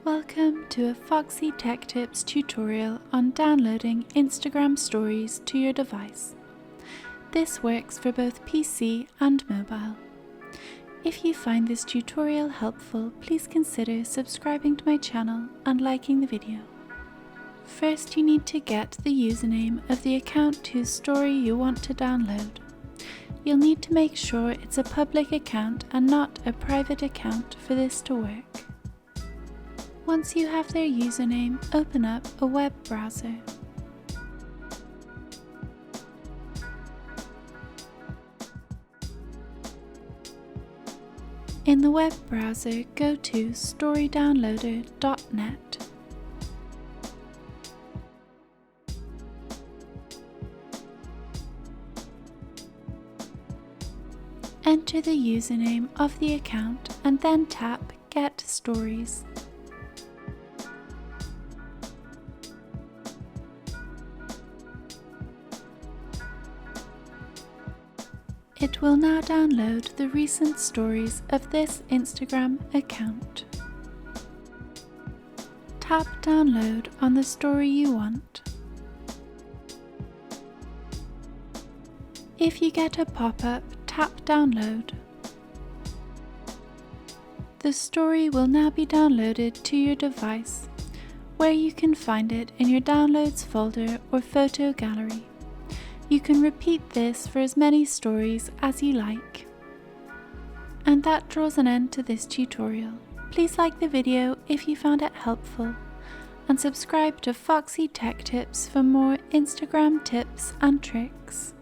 Welcome to a Foxy Tech Tips tutorial on downloading Instagram Stories to your device. This works for both PC and mobile. If you find this tutorial helpful, please consider subscribing to my channel and liking the video. First, you need to get the username of the account whose story you want to download. You'll need to make sure it's a public account and not a private account for this to work. Once you have their username, open up a web browser. In the web browser, go to storydownloader.net. Enter the username of the account and then tap Get Stories. It will now download the recent stories of this Instagram account. Tap Download on the story you want. If you get a pop-up, tap Download. The story will now be downloaded to your device, where you can find it in your Downloads folder or photo gallery. You can repeat this for as many stories as you like. And that draws an end to this tutorial. Please like the video if you found it helpful, and subscribe to Foxy Tech Tips for more Instagram tips and tricks.